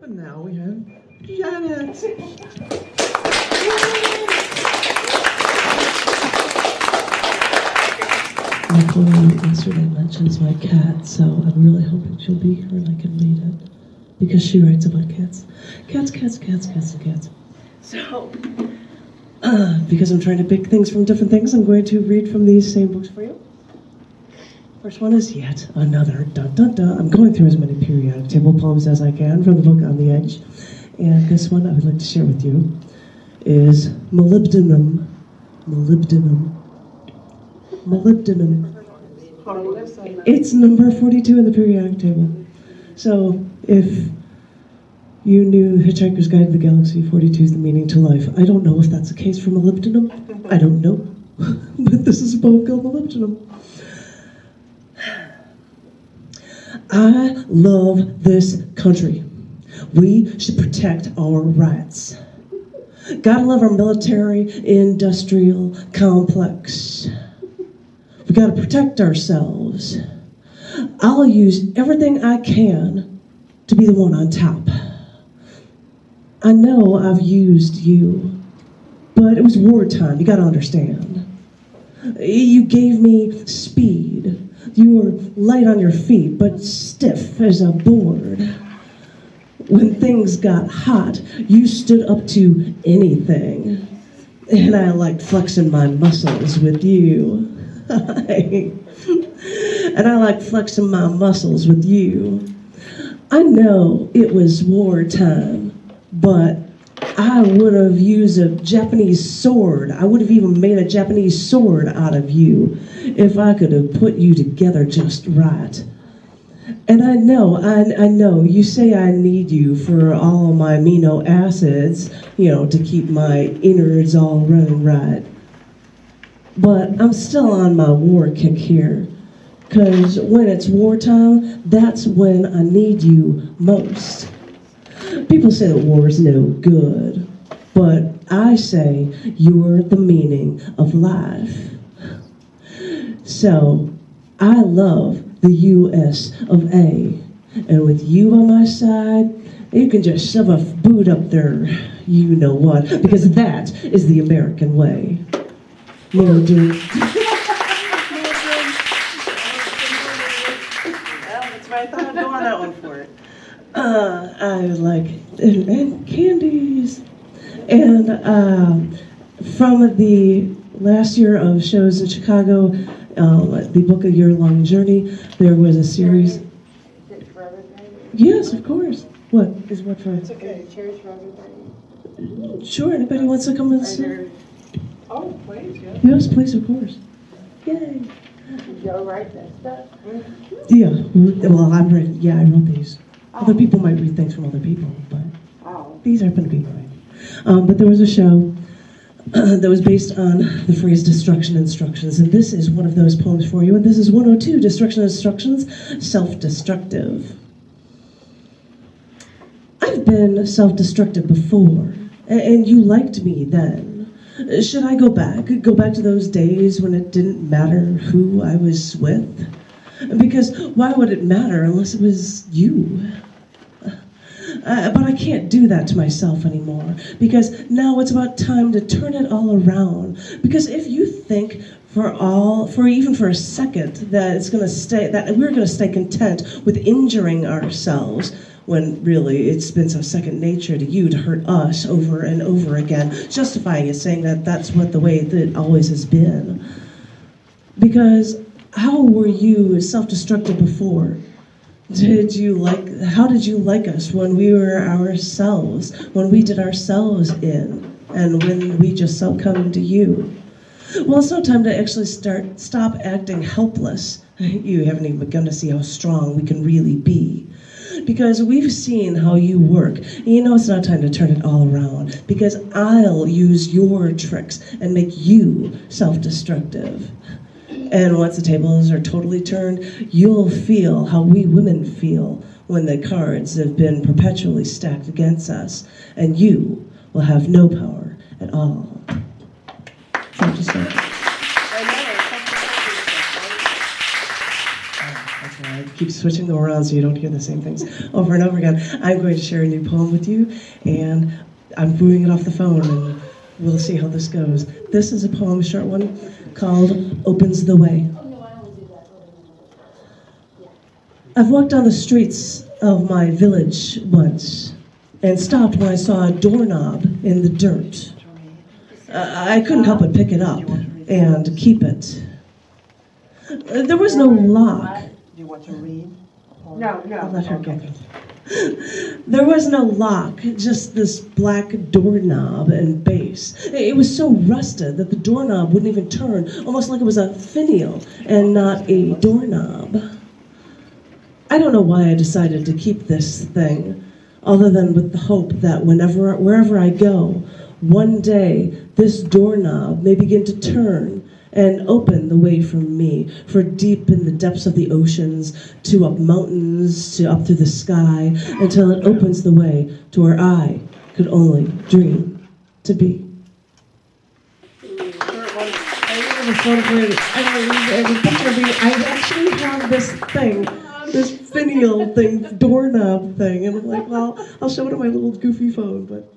And now we have Janet. Yesterday mentions my cat, so I'm really hoping she'll be here and I can read it. Because she writes about cats. Cats, cats, cats, cats, and cats. So, because I'm trying to pick things from different things, I'm going to read from these same books for you. First one is yet another dun dun dun. I'm going through as many periodic table poems as I can from the book On the Edge. And this one I would like to share with you is Molybdenum. Molybdenum. Molybdenum. It's number 42 in the periodic table. So if you knew Hitchhiker's Guide to the Galaxy, 42 is the meaning to life. I don't know if that's the case for molybdenum. I don't know. But this is a poem called Molybdenum. I love this country. We should protect our rights. Gotta love our military industrial complex. We gotta protect ourselves. I'll use everything I can to be the one on top. I know I've used you, but it was wartime, you gotta understand. You gave me speed. You were light on your feet, but stiff as a board. When things got hot, you stood up to anything. And I liked flexing my muscles with you. And I liked flexing my muscles with you. I know it was wartime, but I would have used a Japanese sword. I would have even made a Japanese sword out of you if I could have put you together just right. And I know, you say I need you for all my amino acids, to keep my innards all running right. But I'm still on my war kick here, because when it's wartime, that's when I need you most. People say that war is no good, but I say you're the meaning of life. So, I love the US of A, and with you on my side, you can just shove a boot up there, you know what, because that is the American way. Well, that's why I thought I'd go on that one for it. I like, and candies. And from the last year of shows in Chicago, the book A Year-Long Journey, there was a series. Is it for everybody? Yes, of course. What is what for? It's okay. Chairs for everybody. Sure, anybody wants to come and sit? Oh, please, yeah. Yes, please, of course. Yay. Did you write that stuff? Yeah, well, I wrote these. Other people might read things from other people, but these happen to be mine. But there was a show that was based on the phrase destruction instructions, and this is one of those poems for you, and this is 102, Destruction Instructions, Self-Destructive. I've been self-destructive before, and you liked me then. Should I go back to those days when it didn't matter who I was with? Because why would it matter unless it was you? But I can't do that to myself anymore, because now it's about time to turn it all around. Because if you think for even for a second that we're gonna stay content with injuring ourselves, when really it's been so second nature to you to hurt us over and over again, justifying it, saying that that's what the way that it always has been. Because how were you self-destructive before? How did you like us when we were ourselves, when we did ourselves in, and when we just succumbed to you? Well, it's no time to actually stop acting helpless. You haven't even begun to see how strong we can really be. Because we've seen how you work. And it's not time to turn it all around, because I'll use your tricks and make you self-destructive. And once the tables are totally turned, you'll feel how we women feel when the cards have been perpetually stacked against us, and you will have no power at all. Self-destructive. That's right. keep switching them around so you don't hear the same things over and over again. I'm going to share a new poem with you, and I'm booing it off the phone, and we'll see how this goes. This is a poem, a short one, called Opens the Way. I've walked down the streets of my village once and stopped when I saw a doorknob in the dirt. I couldn't help but pick it up and keep it. There was no lock. Do you want to read? No, I'll let her go. Okay. There was no lock, just this black doorknob and base. It was so rusted that the doorknob wouldn't even turn, almost like it was a finial and not a doorknob. I don't know why I decided to keep this thing, other than with the hope that wherever I go, one day this doorknob may begin to turn and open the way from me, for deep in the depths of the oceans, to up mountains, to up through the sky, until it opens the way to where I could only dream to be. I actually have this thing, this finial thing, doorknob thing, and I'm like, well, I'll show it on my little goofy phone, but...